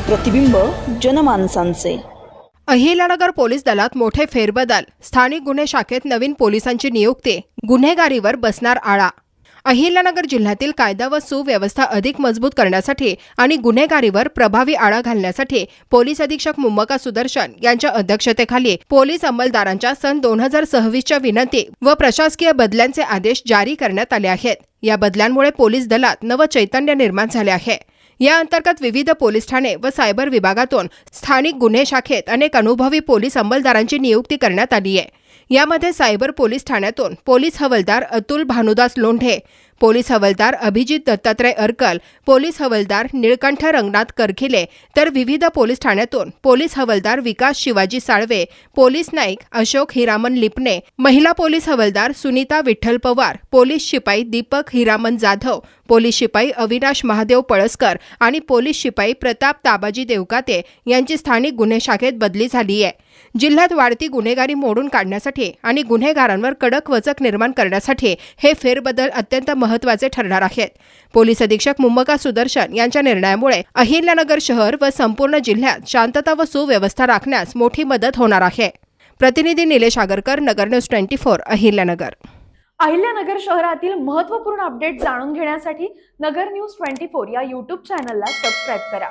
प्रतिबिंब जनमानसांचे। अहिल्यानगर पोलीस दलात मोठे फेरबदल, स्थानिक गुन्हे शाखेत नवीन पोलिसांची नियुक्ती, गुन्हेगारीवर बसणार आळा। अहिल्यानगर जिल्ह्यातील कायदा व सुव्यवस्था अधिक मजबूत करण्यासाठी आणि गुन्हेगारीवर प्रभावी आळा घालण्यासाठी पोलीस अधीक्षक मुम्मका सुदर्शन यांच्या अध्यक्षतेखाली पोलीस अंमलदारांच्या सन 2026च्या विनंती व प्रशासकीय बदल्यांचे आदेश जारी करण्यात आले आहेत। या बदल्यांमुळे पोलीस दलात नवचैतन्य निर्माण झाले आहे। या अंतर्गत विविध पोलीस ठाणे व सायबर विभागातून स्थानिक गुन्हे शाखेत अनेक अनुभवी पोलीस अंमलदारांची नियुक्ती करण्यात आली आहे। यामध्ये सायबर पोलीस ठाण्यातून पोलीस हवालदार अतुल भानुदास लोंढे, पोलीस हवालदार अभिजित दत्तात्रय अर्कल, पोलीस हवालदार निळकंठ रंगनाथ करखिले, तर विविध पोलीस ठाण्यातून पोलीस हवालदार विकास शिवाजी साळवे, पोलीस नाईक अशोक हिरामन लिपणे, महिला पोलीस हवालदार सुनीता विठ्ठल पवार, पोलीस शिपाई दीपक हिरामन जाधव, पोलीस शिपाई अविनाश महादेव पळसकर आणि पोलीस शिपाई प्रताप ताबाजी देवकाते यांची स्थानिक गुन्हे शाखेत बदली झाली आहे। जिल्ह्यात वाढती गुन्हेगारी मोडून काढण्यासाठी आणि गुन्हेगारांवर कडक वचक निर्माण करण्यासाठी हे फेरबदल अत्यंत महत्त्वाचे ठरणार आहेत। पोलीस अधीक्षक मुम्मका सुदर्शन यांच्या निर्णयामुळे अहिल्यानगर शहर व संपूर्ण जिल्ह्यात शांतता व सुव्यवस्था राखण्यास मोठी मदत होणार आहे। प्रतिनिधी निलेश आगरकर, नगर न्यूज 24, अहिल्यानगर। अहिल्यानगर शहरातील महत्त्वपूर्ण अपडेट जाणून घेण्यासाठी नगर न्यूज 24 या YouTube चॅनलला सबस्क्राइब करा।